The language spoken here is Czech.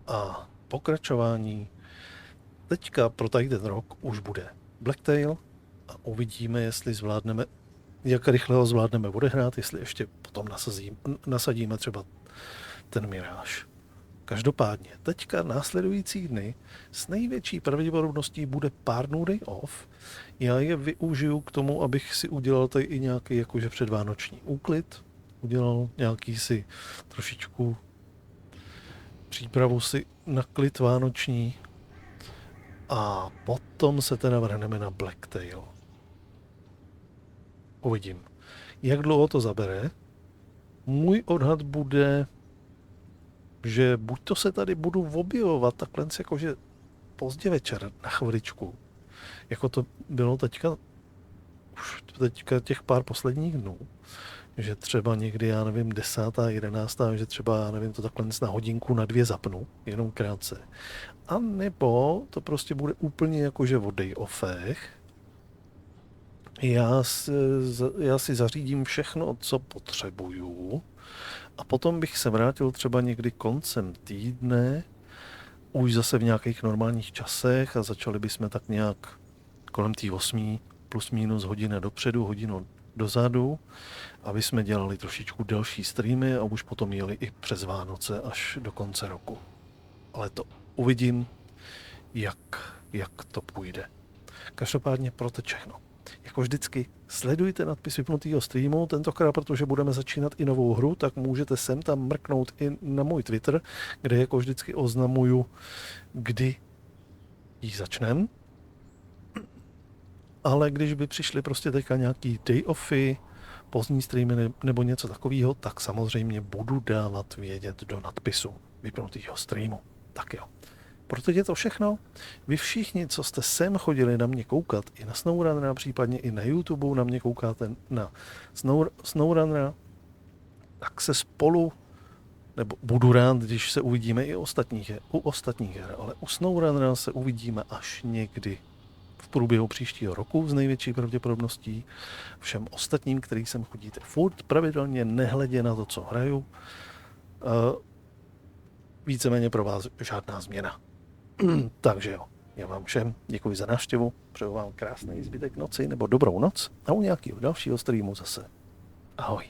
A pokračování teďka pro tady ten rok už bude Blacktail a uvidíme, jestli zvládneme, jak rychle ho zvládneme odehrát, jestli ještě potom nasadíme třeba ten Mirage. Každopádně, teďka následující dny s největší pravděpodobností bude pár dnů day off. Já je využiju k tomu, abych si udělal tady i nějaký jakože předvánoční úklid. Udělal nějaký si trošičku přípravu si na klid vánoční. A potom se teda vrhneme na Blacktail. Uvidím. Jak dlouho to zabere? Můj odhad bude, že buď to se tady budu objevovat takhle jakože pozdě večer na chviličku, jako to bylo teďka, už teďka těch pár posledních dnů, že třeba někdy, já nevím, 10., 11., že třeba, já nevím, to takhle na hodinku, na 2 zapnu, jenom krátce. A nebo to prostě bude úplně jakože o day offech. Já si zařídím všechno, co potřebuju, a potom bych se vrátil třeba někdy koncem týdne, už zase v nějakých normálních časech, a začali bychom tak nějak kolem té 8 plus minus hodina dopředu, hodinu dozadu, aby jsme dělali trošičku delší streamy a už potom jeli i přes Vánoce až do konce roku. Ale to uvidím, jak to půjde. Každopádně pro to všechno. Jako vždycky, sledujte nadpis vypnutýho streamu, tentokrát, protože budeme začínat i novou hru, tak můžete sem tam mrknout i na můj Twitter, kde jako vždycky oznamuju, kdy ji začneme. Ale když by přišly prostě teďka nějaký day offy, pozdní streamy nebo něco takového, tak samozřejmě budu dávat vědět do nadpisu vypnutýho streamu. Tak jo. Proto je to všechno. Vy všichni, co jste sem chodili na mě koukat, i na SnowRunnera, případně i na YouTube na mě koukáte na SnowRunnera, tak se spolu, nebo budu rád, když se uvidíme i u ostatních her, ale u SnowRunnera se uvidíme až někdy v průběhu příštího roku s největší pravděpodobností. Všem ostatním, který sem chodíte furt pravidelně, nehledě na to, co hraju, víceméně pro vás žádná změna. Takže jo, já vám všem děkuji za návštěvu, přeju vám krásný zbytek noci nebo dobrou noc a u nějakého dalšího streamu zase. Ahoj.